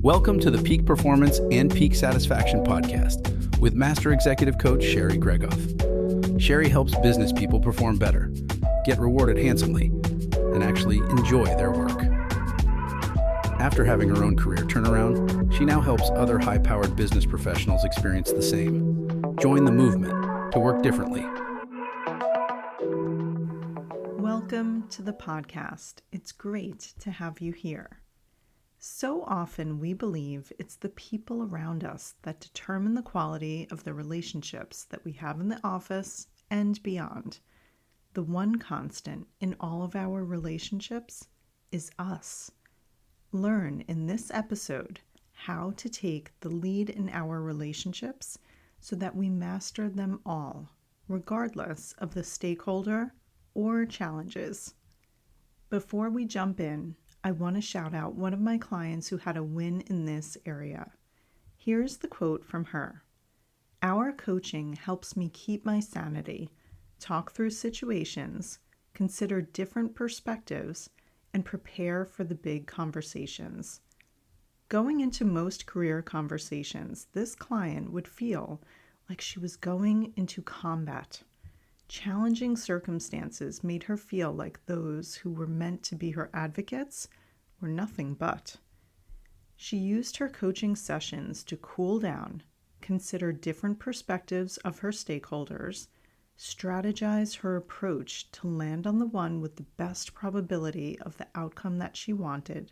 Welcome to the Peak Performance and Peak Satisfaction podcast with Master Executive Coach Sherry Gregoff. Sherry helps business people perform better, get rewarded handsomely, and actually enjoy their work. After having her own career turnaround, she now helps other high-powered business professionals experience the same. Join the movement to work differently. Welcome to the podcast. It's great to have you here. So often we believe it's the people around us that determine the quality of the relationships that we have in the office and beyond. The one constant in all of our relationships is us. Learn in this episode how to take the lead in our relationships so that we master them all, regardless of the stakeholder or challenges. Before we jump in, I want to shout out one of my clients who had a win in this area. Here's the quote from her. "Our coaching helps me keep my sanity, talk through situations, consider different perspectives, and prepare for the big conversations." Going into most career conversations, this client would feel like she was going into combat. Challenging circumstances made her feel like those who were meant to be her advocates were nothing but. She used her coaching sessions to cool down, consider different perspectives of her stakeholders, strategize her approach to land on the one with the best probability of the outcome that she wanted,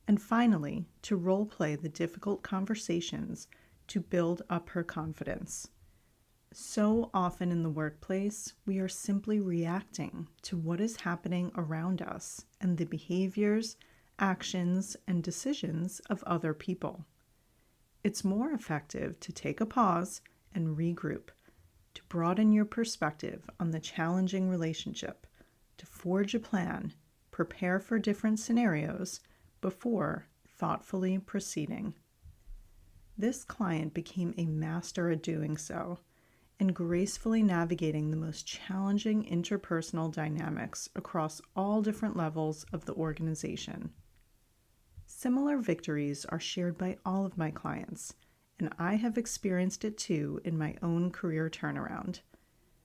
and finally, to role-play the difficult conversations to build up her confidence. So often in the workplace, we are simply reacting to what is happening around us and the behaviors, actions, and decisions of other people. It's more effective to take a pause and regroup, to broaden your perspective on the challenging relationship, to forge a plan, prepare for different scenarios before thoughtfully proceeding. This client became a master at doing so, and gracefully navigating the most challenging interpersonal dynamics across all different levels of the organization. Similar victories are shared by all of my clients, and I have experienced it too in my own career turnaround.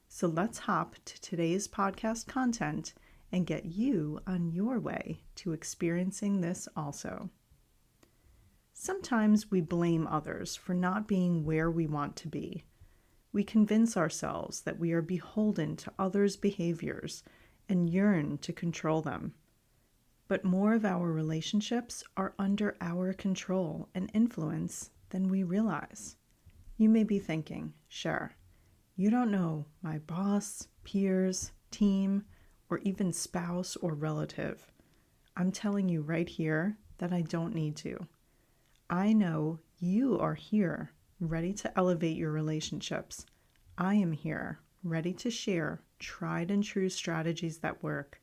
So let's hop to today's podcast content and get you on your way to experiencing this also. Sometimes we blame others for not being where we want to be. We convince ourselves that we are beholden to others' behaviors and yearn to control them. But more of our relationships are under our control and influence than we realize. You may be thinking, "Sure, you don't know my boss, peers, team, or even spouse or relative." I'm telling you right here that I don't need to. I know you are here, ready to elevate your relationships. I am here, ready to share tried and true strategies that work.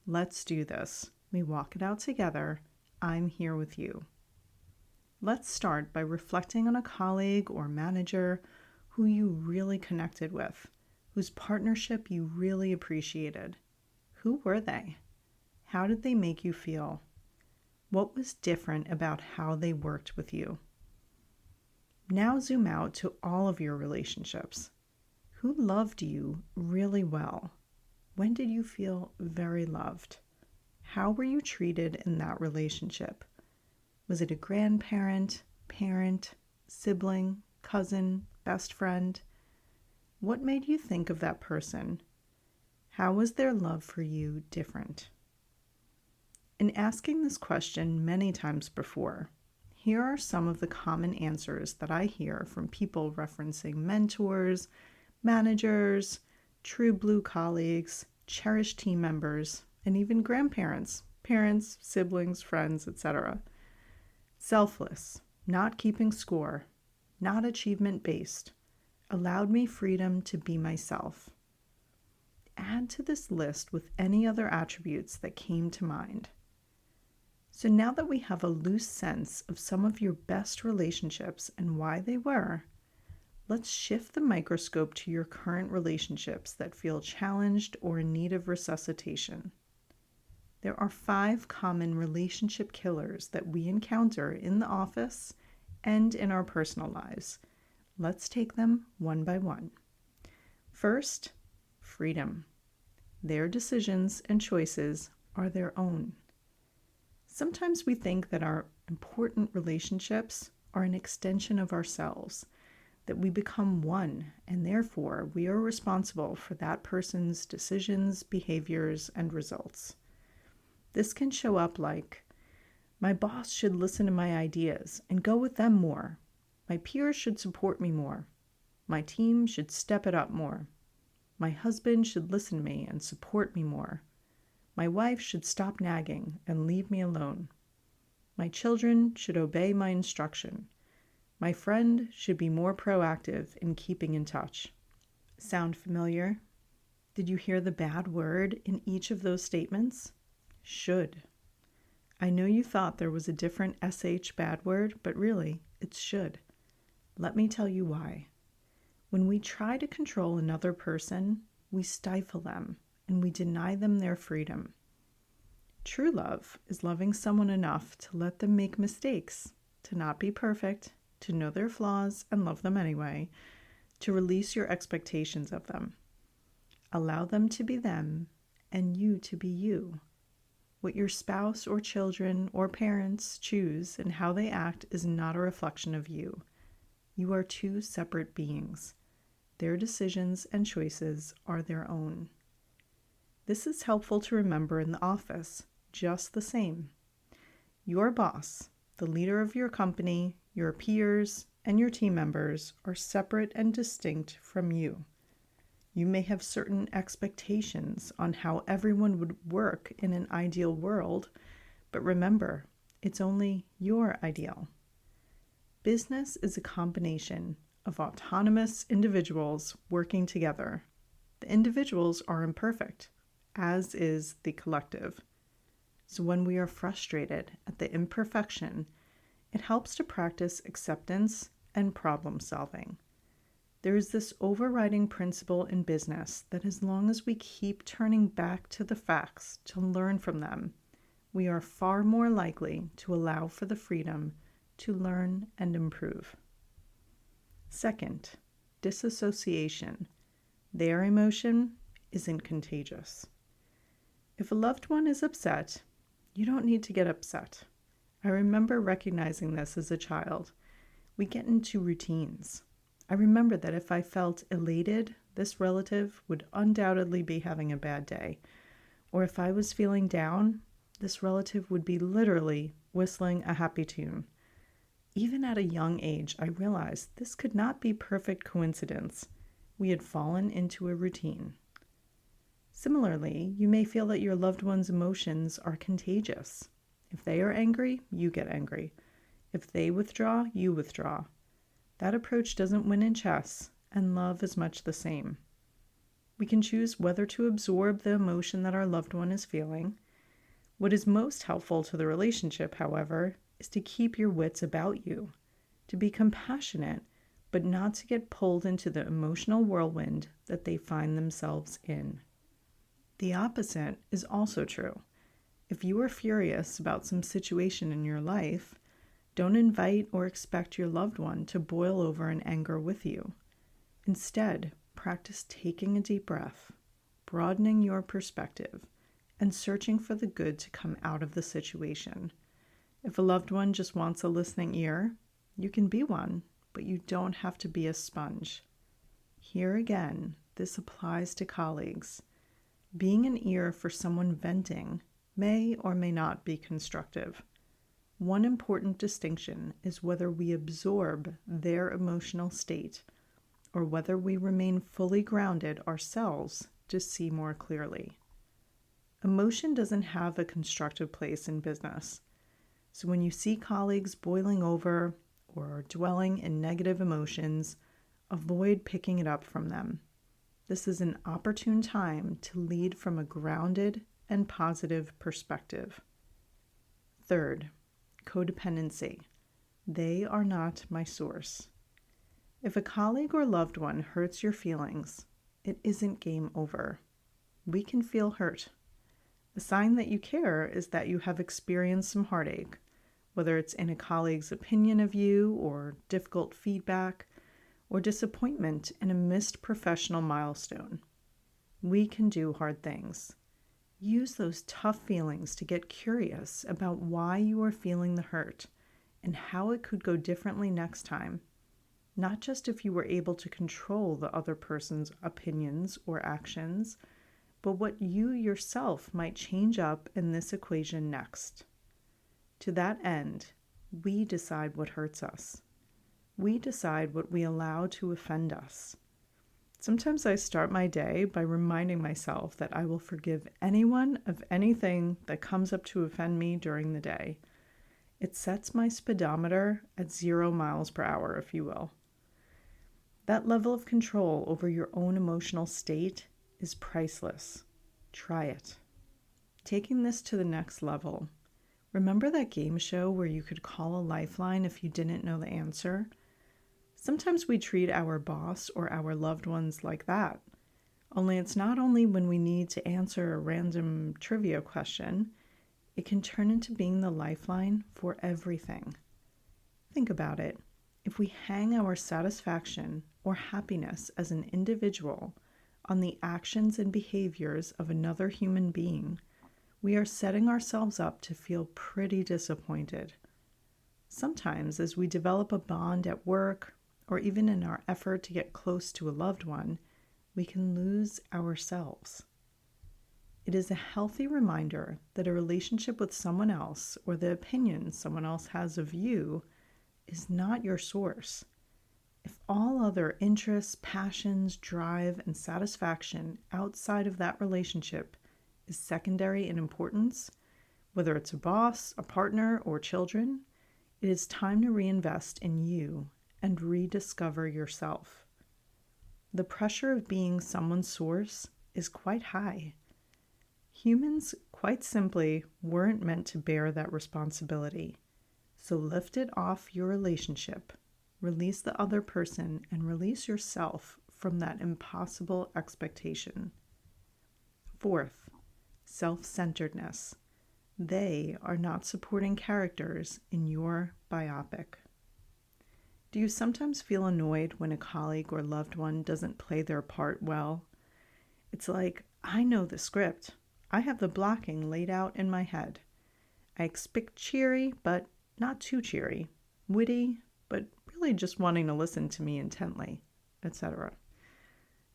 Let's do this. We walk it out together. I'm here with you. Let's start by reflecting on a colleague or manager who you really connected with, whose partnership you really appreciated. Who were they? How did they make you feel? What was different about how they worked with you? Now zoom out to all of your relationships. Who loved you really well? When did you feel very loved? How were you treated in that relationship? Was it a grandparent, parent, sibling, cousin, best friend? What made you think of that person? How was their love for you different? In asking this question many times before, here are some of the common answers that I hear from people referencing mentors, managers, true blue colleagues, cherished team members, and even grandparents, parents, siblings, friends, etc. Selfless, not keeping score, not achievement-based, allowed me freedom to be myself. Add to this list with any other attributes that came to mind. So now that we have a loose sense of some of your best relationships and why they were, let's shift the microscope to your current relationships that feel challenged or in need of resuscitation. There are 5 common relationship killers that we encounter in the office and in our personal lives. Let's take them one by one. First, freedom. Their decisions and choices are their own. Sometimes we think that our important relationships are an extension of ourselves, that we become one, and therefore we are responsible for that person's decisions, behaviors, and results. This can show up like, my boss should listen to my ideas and go with them more. My peers should support me more. My team should step it up more. My husband should listen to me and support me more. My wife should stop nagging and leave me alone. My children should obey my instruction. My friend should be more proactive in keeping in touch. Sound familiar? Did you hear the bad word in each of those statements? Should. I know you thought there was a different SH bad word, but really, it's should. Let me tell you why. When we try to control another person, we stifle them and we deny them their freedom. True love is loving someone enough to let them make mistakes, to not be perfect, to know their flaws and love them anyway, to release your expectations of them. Allow them to be them and you to be you. What your spouse or children or parents choose and how they act is not a reflection of you. You are 2 separate beings. Their decisions and choices are their own. This is helpful to remember in the office, just the same. Your boss, the leader of your company, your peers, and your team members are separate and distinct from you. You may have certain expectations on how everyone would work in an ideal world, but remember, it's only your ideal. Business is a combination of autonomous individuals working together. The individuals are imperfect, as is the collective. So when we are frustrated at the imperfection, it helps to practice acceptance and problem solving. There is this overriding principle in business that as long as we keep turning back to the facts to learn from them, we are far more likely to allow for the freedom to learn and improve. Second, disassociation. Their emotion isn't contagious. If a loved one is upset, you don't need to get upset. I remember recognizing this as a child. We get into routines. I remember that if I felt elated, this relative would undoubtedly be having a bad day. Or if I was feeling down, this relative would be literally whistling a happy tune. Even at a young age, I realized this could not be perfect coincidence. We had fallen into a routine. Similarly, you may feel that your loved one's emotions are contagious. If they are angry, you get angry. If they withdraw, you withdraw. That approach doesn't win in chess, and love is much the same. We can choose whether to absorb the emotion that our loved one is feeling. What is most helpful to the relationship, however, is to keep your wits about you, to be compassionate, but not to get pulled into the emotional whirlwind that they find themselves in. The opposite is also true. If you are furious about some situation in your life, don't invite or expect your loved one to boil over in anger with you. Instead, practice taking a deep breath, broadening your perspective, and searching for the good to come out of the situation. If a loved one just wants a listening ear, you can be one, but you don't have to be a sponge. Here again, this applies to colleagues. Being an ear for someone venting may or may not be constructive. One important distinction is whether we absorb their emotional state or whether we remain fully grounded ourselves to see more clearly. Emotion doesn't have a constructive place in business. So when you see colleagues boiling over or dwelling in negative emotions, avoid picking it up from them. This is an opportune time to lead from a grounded and positive perspective. Third, codependency. They are not my source. If a colleague or loved one hurts your feelings, it isn't game over. We can feel hurt. A sign that you care is that you have experienced some heartache, whether it's in a colleague's opinion of you, or difficult feedback, or disappointment in a missed professional milestone. We can do hard things. Use those tough feelings to get curious about why you are feeling the hurt and how it could go differently next time. Not just if you were able to control the other person's opinions or actions, but what you yourself might change up in this equation next. To that end, we decide what hurts us. We decide what we allow to offend us. Sometimes I start my day by reminding myself that I will forgive anyone of anything that comes up to offend me during the day. It sets my speedometer at 0 miles per hour, if you will. That level of control over your own emotional state is priceless. Try it. Taking this to the next level, remember that game show where you could call a lifeline if you didn't know the answer? Sometimes we treat our boss or our loved ones like that. Only it's not only when we need to answer a random trivia question, it can turn into being the lifeline for everything. Think about it. If we hang our satisfaction or happiness as an individual on the actions and behaviors of another human being, we are setting ourselves up to feel pretty disappointed. Sometimes, as we develop a bond at work, or even in our effort to get close to a loved one, we can lose ourselves. It is a healthy reminder that a relationship with someone else, or the opinion someone else has of you, is not your source. If all other interests, passions, drive, and satisfaction outside of that relationship is secondary in importance, whether it's a boss, a partner, or children, it is time to reinvest in you and rediscover yourself. The pressure of being someone's source is quite high. Humans, quite simply, weren't meant to bear that responsibility. So lift it off your relationship, release the other person, and release yourself from that impossible expectation. Fourth, self-centeredness. They are not supporting characters in your biopic. Do you sometimes feel annoyed when a colleague or loved one doesn't play their part well? It's like, I know the script. I have the blocking laid out in my head. I expect cheery, but not too cheery, witty, but really just wanting to listen to me intently, etc.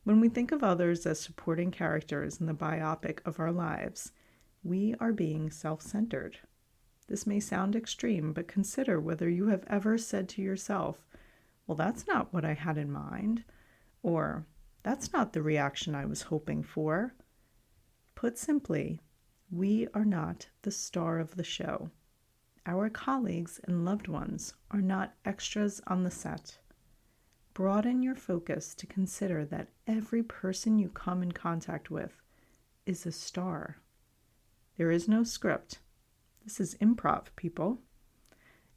When we think of others as supporting characters in the biopic of our lives, we are being self-centered. This may sound extreme, but consider whether you have ever said to yourself, well, that's not what I had in mind, or that's not the reaction I was hoping for. Put simply, we are not the star of the show. Our colleagues and loved ones are not extras on the set. Broaden your focus to consider that every person you come in contact with is a star. There is no script. This is improv, people.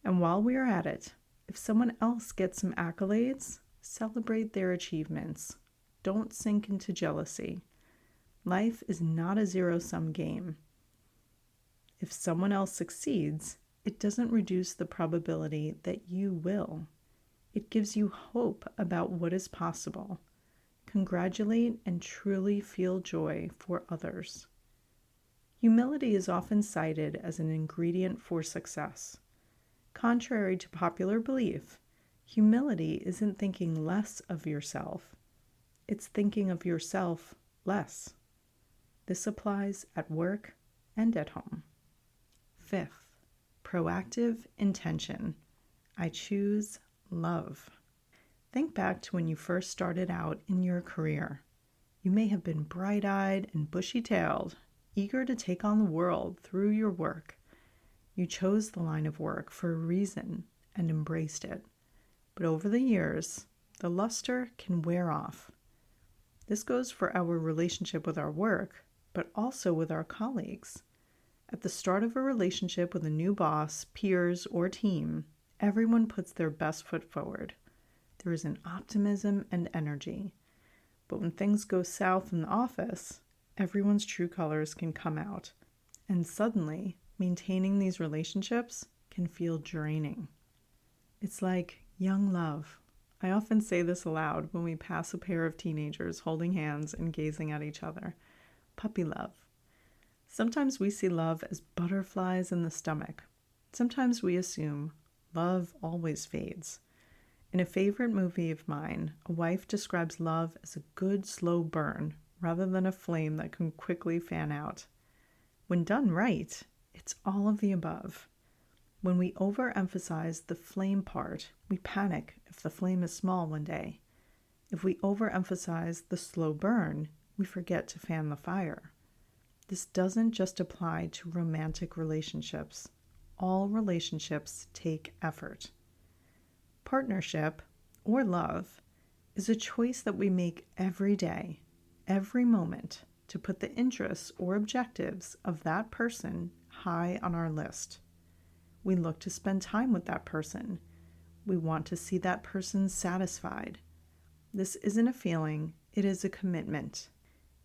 And while we are at it, if someone else gets some accolades, celebrate their achievements. Don't sink into jealousy. Life is not a zero-sum game. If someone else succeeds, it doesn't reduce the probability that you will. It gives you hope about what is possible. Congratulate and truly feel joy for others. Humility is often cited as an ingredient for success. Contrary to popular belief, humility isn't thinking less of yourself. It's thinking of yourself less. This applies at work and at home. Fifth, proactive intention. I choose love. Think back to when you first started out in your career. You may have been bright-eyed and bushy-tailed, eager to take on the world through your work. You chose the line of work for a reason and embraced it. But over the years, the luster can wear off. This goes for our relationship with our work, but also with our colleagues. At the start of a relationship with a new boss, peers, or team, everyone puts their best foot forward. There is an optimism and energy. But when things go south in the office, everyone's true colors can come out. And suddenly, maintaining these relationships can feel draining. It's like young love. I often say this aloud when we pass a pair of teenagers holding hands and gazing at each other. Puppy love. Sometimes we see love as butterflies in the stomach. Sometimes we assume love always fades. In a favorite movie of mine, a wife describes love as a good slow burn rather than a flame that can quickly fan out. When done right, it's all of the above. When we overemphasize the flame part, we panic if the flame is small one day. If we overemphasize the slow burn, we forget to fan the fire. This doesn't just apply to romantic relationships. All relationships take effort. Partnership, or love, is a choice that we make every day, every moment, to put the interests or objectives of that person high on our list. We look to spend time with that person. We want to see that person satisfied. This isn't a feeling, it is a commitment.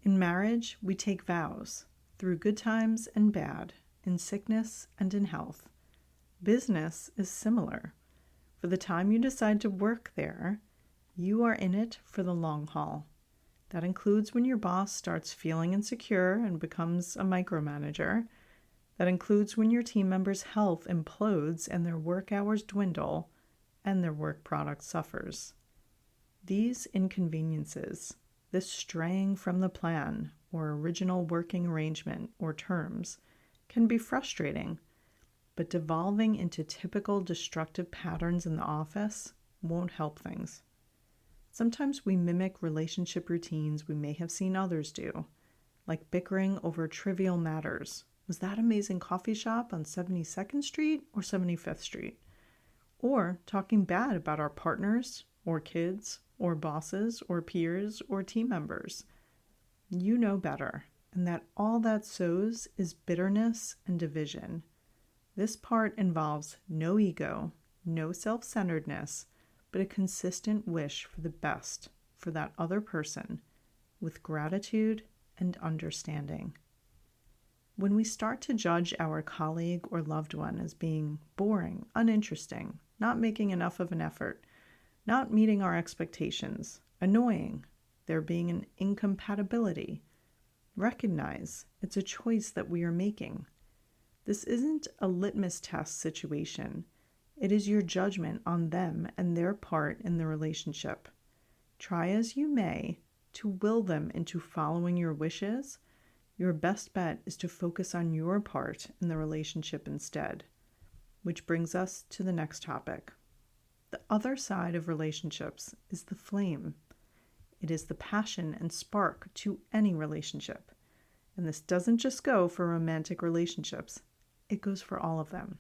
In marriage, we take vows, through good times and bad, in sickness and in health. Business is similar. For the time you decide to work there, you are in it for the long haul. That includes when your boss starts feeling insecure and becomes a micromanager. That includes when your team members' health implodes and their work hours dwindle and their work product suffers. These inconveniences, this straying from the plan or original working arrangement or terms, can be frustrating, but devolving into typical destructive patterns in the office won't help things. Sometimes we mimic relationship routines we may have seen others do, like bickering over trivial matters. Was that amazing coffee shop on 72nd Street or 75th Street? Or talking bad about our partners, or kids, or bosses, or peers, or team members. You know better, and that all that sows is bitterness and division. This part involves no ego, no self-centeredness, but a consistent wish for the best for that other person, with gratitude and understanding. When we start to judge our colleague or loved one as being boring, uninteresting, not making enough of an effort, not meeting our expectations, annoying, there being an incompatibility, recognize it's a choice that we are making. This isn't a litmus test situation. It is your judgment on them and their part in the relationship. Try as you may to will them into following your wishes. Your best bet is to focus on your part in the relationship instead. Which brings us to the next topic. The other side of relationships is the flame. It is the passion and spark to any relationship. And this doesn't just go for romantic relationships. It goes for all of them.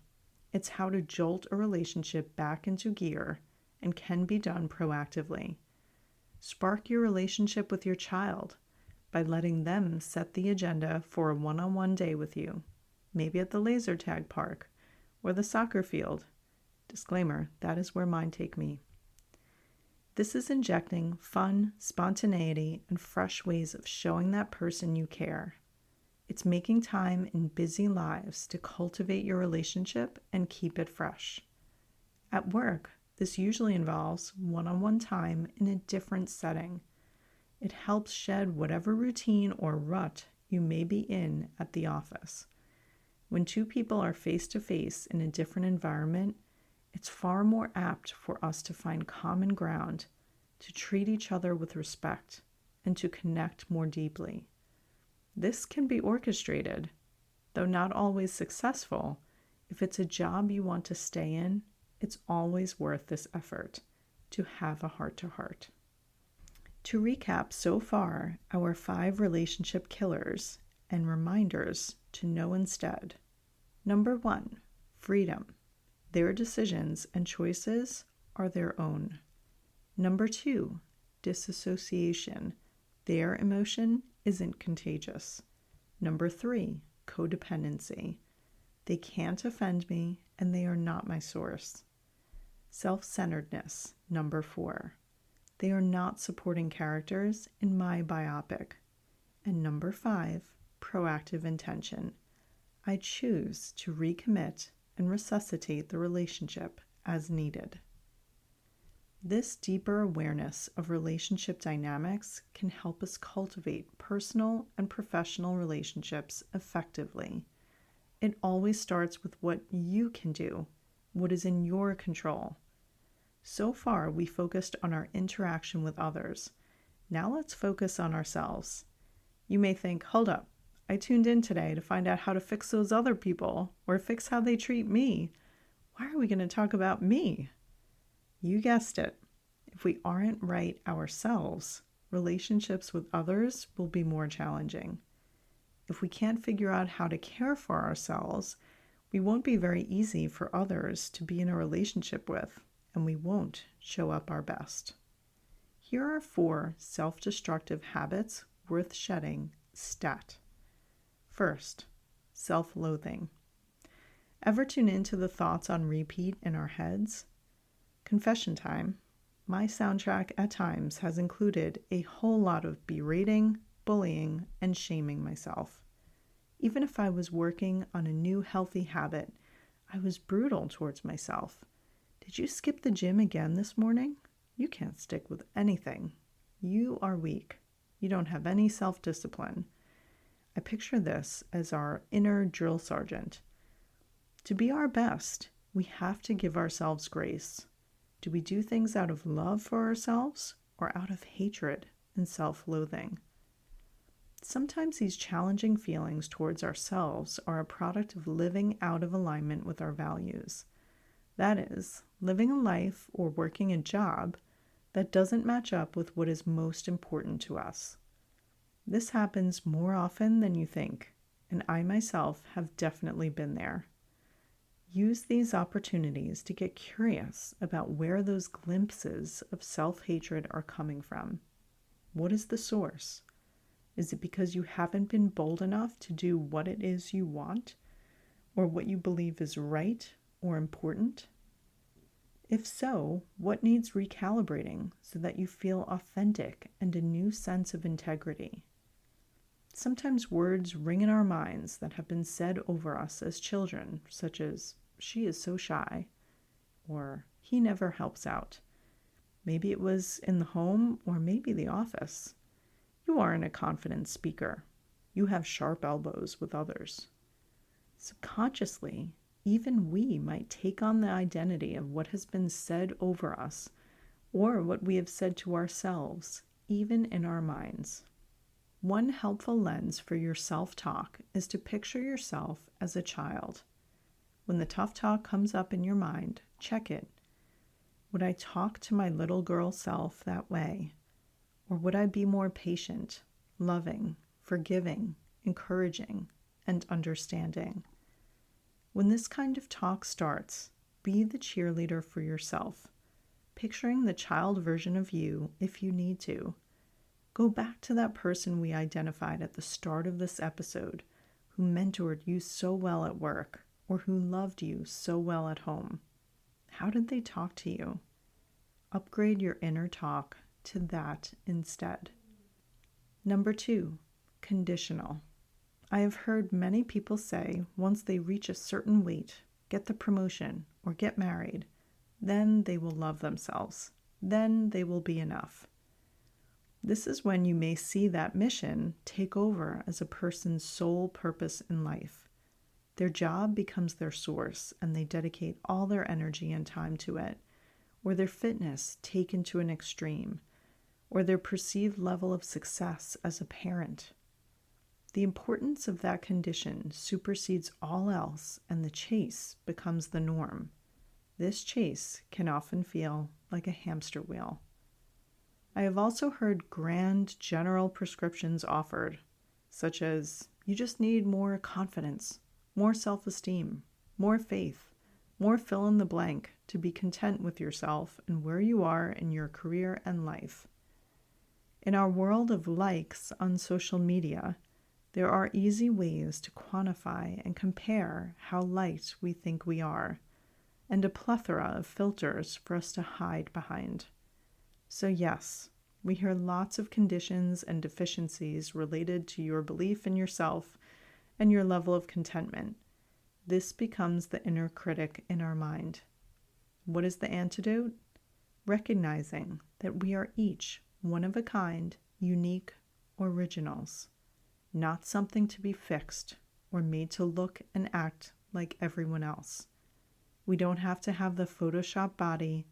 It's how to jolt a relationship back into gear and can be done proactively. Spark your relationship with your child by letting them set the agenda for a one-on-one day with you, maybe at the laser tag park or the soccer field. Disclaimer, that is where mine take me. This is injecting fun, spontaneity, and fresh ways of showing that person you care. It's making time in busy lives to cultivate your relationship and keep it fresh. At work, this usually involves one-on-one time in a different setting. It helps shed whatever routine or rut you may be in at the office. When two people are face-to-face in a different environment, it's far more apt for us to find common ground, to treat each other with respect, and to connect more deeply. This can be orchestrated, though not always successful. If it's a job you want to stay in, it's always worth this effort to have a heart-to-heart. To recap so far, our 5 relationship killers and reminders to know instead. Number 1, freedom. Their decisions and choices are their own. Number 2, disassociation. Their emotion isn't contagious. Number 3, codependency. They can't offend me and they are not my source. Self-centeredness. Number 4. They are not supporting characters in my biopic. And number 5, proactive intention. I choose to recommit and resuscitate the relationship as needed. This deeper awareness of relationship dynamics can help us cultivate personal and professional relationships effectively. It always starts with what you can do, what is in your control. So far, we focused on our interaction with others. Now let's focus on ourselves. You may think, hold up, I tuned in today to find out how to fix those other people or fix how they treat me. Why are we going to talk about me? You guessed it. If we aren't right ourselves, relationships with others will be more challenging. If we can't figure out how to care for ourselves, we won't be very easy for others to be in a relationship with, and we won't show up our best. Here are 4 self-destructive habits worth shedding, stat. First, self-loathing. Ever tune into the thoughts on repeat in our heads? Confession time. My soundtrack at times has included a whole lot of berating, bullying, and shaming myself. Even if I was working on a new healthy habit, I was brutal towards myself. Did you skip the gym again this morning? You can't stick with anything. You are weak. You don't have any self-discipline. I picture this as our inner drill sergeant. To be our best, we have to give ourselves grace. Do we do things out of love for ourselves or out of hatred and self-loathing? Sometimes these challenging feelings towards ourselves are a product of living out of alignment with our values. That is, living a life or working a job that doesn't match up with what is most important to us. This happens more often than you think, and I myself have definitely been there. Use these opportunities to get curious about where those glimpses of self-hatred are coming from. What is the source? Is it because you haven't been bold enough to do what it is you want, or what you believe is right or important? If so, what needs recalibrating so that you feel authentic and a new sense of integrity? Sometimes words ring in our minds that have been said over us as children, such as, "She is so shy," or "He never helps out." Maybe it was in the home or maybe the office. You aren't a confident speaker. You have sharp elbows with others. Subconsciously, even we might take on the identity of what has been said over us or what we have said to ourselves, even in our minds. One helpful lens for your self-talk is to picture yourself as a child. When the tough talk comes up in your mind, check it. Would I talk to my little girl self that way? Or would I be more patient, loving, forgiving, encouraging, and understanding? When this kind of talk starts, be the cheerleader for yourself, picturing the child version of you if you need to. Go back to that person we identified at the start of this episode who mentored you so well at work or who loved you so well at home. How did they talk to you? Upgrade your inner talk to that instead. Number 2, conditional. I have heard many people say once they reach a certain weight, get the promotion, or get married, then they will love themselves. Then they will be enough. This is when you may see that mission take over as a person's sole purpose in life. Their job becomes their source, and they dedicate all their energy and time to it, or their fitness taken to an extreme, or their perceived level of success as a parent. The importance of that condition supersedes all else, and the chase becomes the norm. This chase can often feel like a hamster wheel. I have also heard grand general prescriptions offered, such as, you just need more confidence, more self-esteem, more faith, more fill in the blank to be content with yourself and where you are in your career and life. In our world of likes on social media, there are easy ways to quantify and compare how liked we think we are, and a plethora of filters for us to hide behind. So yes, we hear lots of conditions and deficiencies related to your belief in yourself and your level of contentment. This becomes the inner critic in our mind. What is the antidote? Recognizing that we are each one of a kind, unique originals, not something to be fixed or made to look and act like everyone else. We don't have to have the Photoshop body,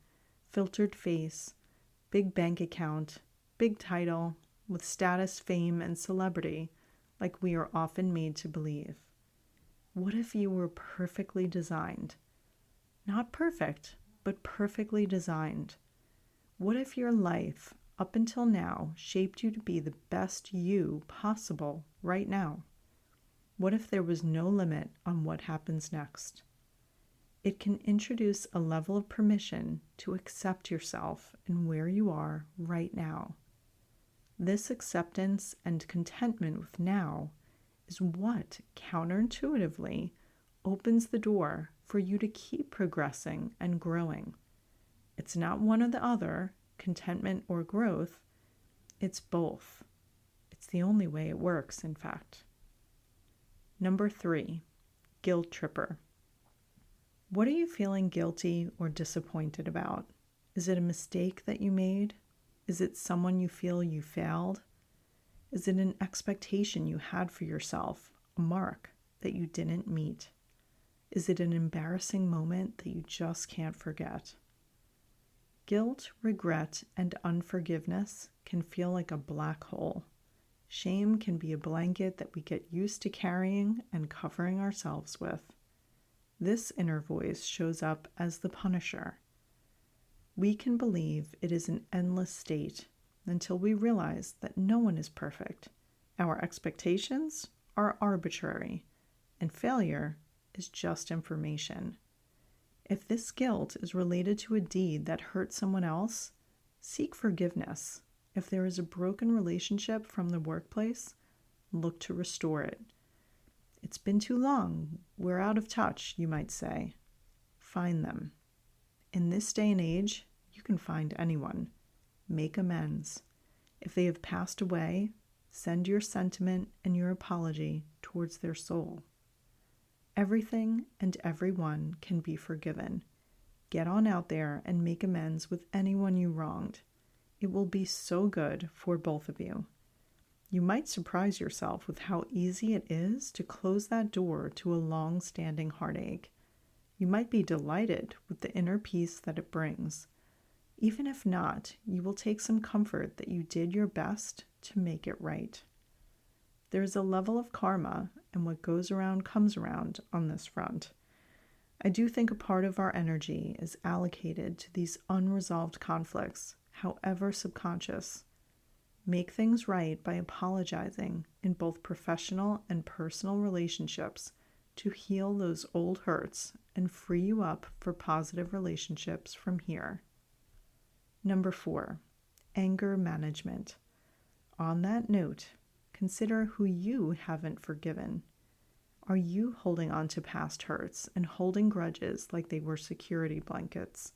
filtered face, big bank account, big title, with status, fame, and celebrity like we are often made to believe. What if you were perfectly designed? Not perfect, but perfectly designed. What if your life, up until now, shaped you to be the best you possible right now? What if there was no limit on what happens next? It can introduce a level of permission to accept yourself and where you are right now. This acceptance and contentment with now is what counterintuitively opens the door for you to keep progressing and growing. It's not one or the other, contentment or growth. It's both. It's the only way it works, in fact. Number 3, guilt tripper. What are you feeling guilty or disappointed about? Is it a mistake that you made? Is it someone you feel you failed? Is it an expectation you had for yourself, a mark that you didn't meet? Is it an embarrassing moment that you just can't forget? Guilt, regret, and unforgiveness can feel like a black hole. Shame can be a blanket that we get used to carrying and covering ourselves with. This inner voice shows up as the punisher. We can believe it is an endless state until we realize that no one is perfect. Our expectations are arbitrary, and failure is just information. If this guilt is related to a deed that hurt someone else, seek forgiveness. If there is a broken relationship from the workplace, look to restore it. It's been too long. We're out of touch, you might say. Find them. In this day and age, you can find anyone. Make amends. If they have passed away, send your sentiment and your apology towards their soul. Everything and everyone can be forgiven. Get on out there and make amends with anyone you wronged. It will be so good for both of you. You might surprise yourself with how easy it is to close that door to a long-standing heartache. You might be delighted with the inner peace that it brings. Even if not, you will take some comfort that you did your best to make it right. There is a level of karma, and what goes around comes around on this front. I do think a part of our energy is allocated to these unresolved conflicts, however subconscious. Make things right by apologizing in both professional and personal relationships to heal those old hurts and free you up for positive relationships from here. Number 4, anger management. On that note, consider who you haven't forgiven. Are you holding on to past hurts and holding grudges like they were security blankets?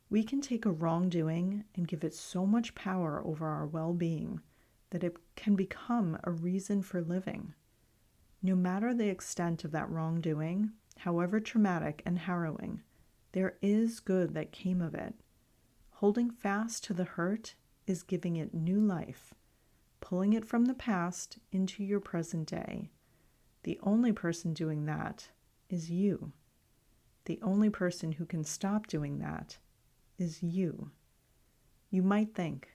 We can take a wrongdoing and give it so much power over our well-being that it can become a reason for living. No matter the extent of that wrongdoing, however traumatic and harrowing, there is good that came of it. Holding fast to the hurt is giving it new life, pulling it from the past into your present day. The only person doing that is you. The only person who can stop doing that is you. You might think,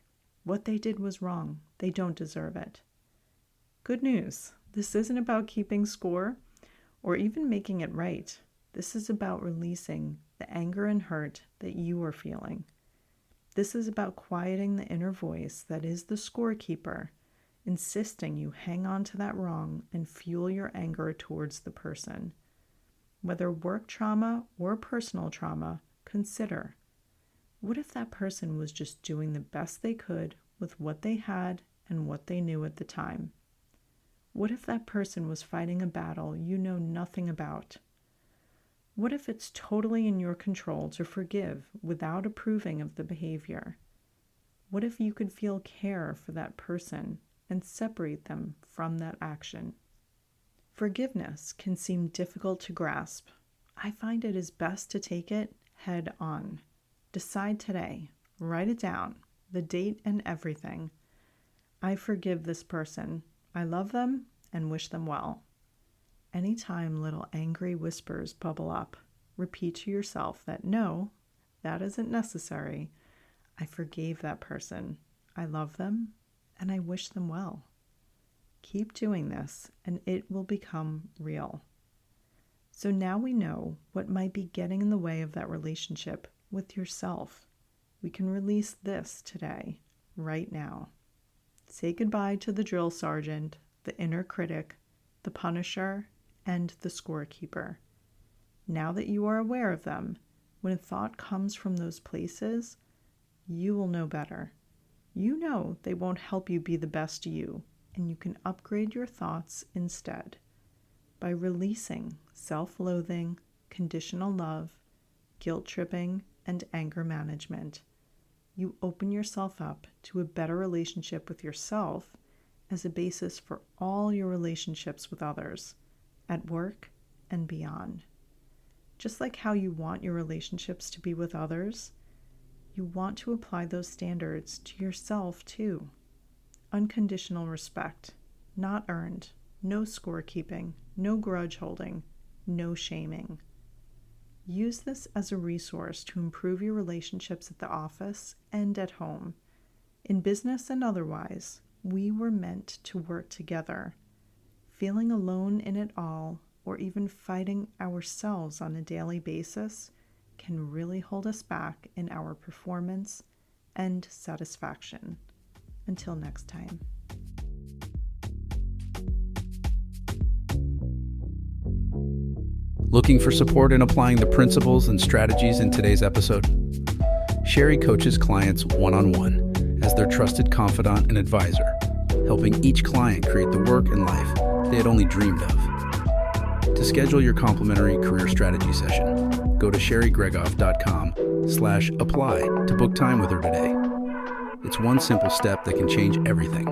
what they did was wrong. They don't deserve it. Good news. This isn't about keeping score or even making it right. This is about releasing the anger and hurt that you are feeling. This is about quieting the inner voice that is the scorekeeper, insisting you hang on to that wrong and fuel your anger towards the person. Whether work trauma or personal trauma, consider, what if that person was just doing the best they could with what they had and what they knew at the time? What if that person was fighting a battle you know nothing about? What if it's totally in your control to forgive without approving of the behavior? What if you could feel care for that person and separate them from that action? Forgiveness can seem difficult to grasp. I find it is best to take it head on. Decide today, write it down, the date and everything. I forgive this person. I love them and wish them well. Anytime little angry whispers bubble up, repeat to yourself that no, that isn't necessary. I forgave that person. I love them and I wish them well. Keep doing this and it will become real. So now we know what might be getting in the way of that relationship with yourself. We can release this today, right now. Say goodbye to the drill sergeant, the inner critic, the punisher, and the scorekeeper. Now that you are aware of them, when a thought comes from those places, you will know better. You know they won't help you be the best you, and you can upgrade your thoughts instead. By releasing self-loathing, conditional love, guilt-tripping, and anger management, you open yourself up to a better relationship with yourself as a basis for all your relationships with others, at work and beyond. Just like how you want your relationships to be with others, you want to apply those standards to yourself too. Unconditional respect, not earned, no scorekeeping, no grudge holding, no shaming. Use this as a resource to improve your relationships at the office and at home. In business and otherwise, we were meant to work together. Feeling alone in it all, or even fighting ourselves on a daily basis, can really hold us back in our performance and satisfaction. Until next time. Looking for support in applying the principles and strategies in today's episode? Sherry coaches clients one-on-one as their trusted confidant and advisor, helping each client create the work and life they had only dreamed of. To schedule your complimentary career strategy session, go to sherrygregoff.com/apply to book time with her today. It's one simple step that can change everything.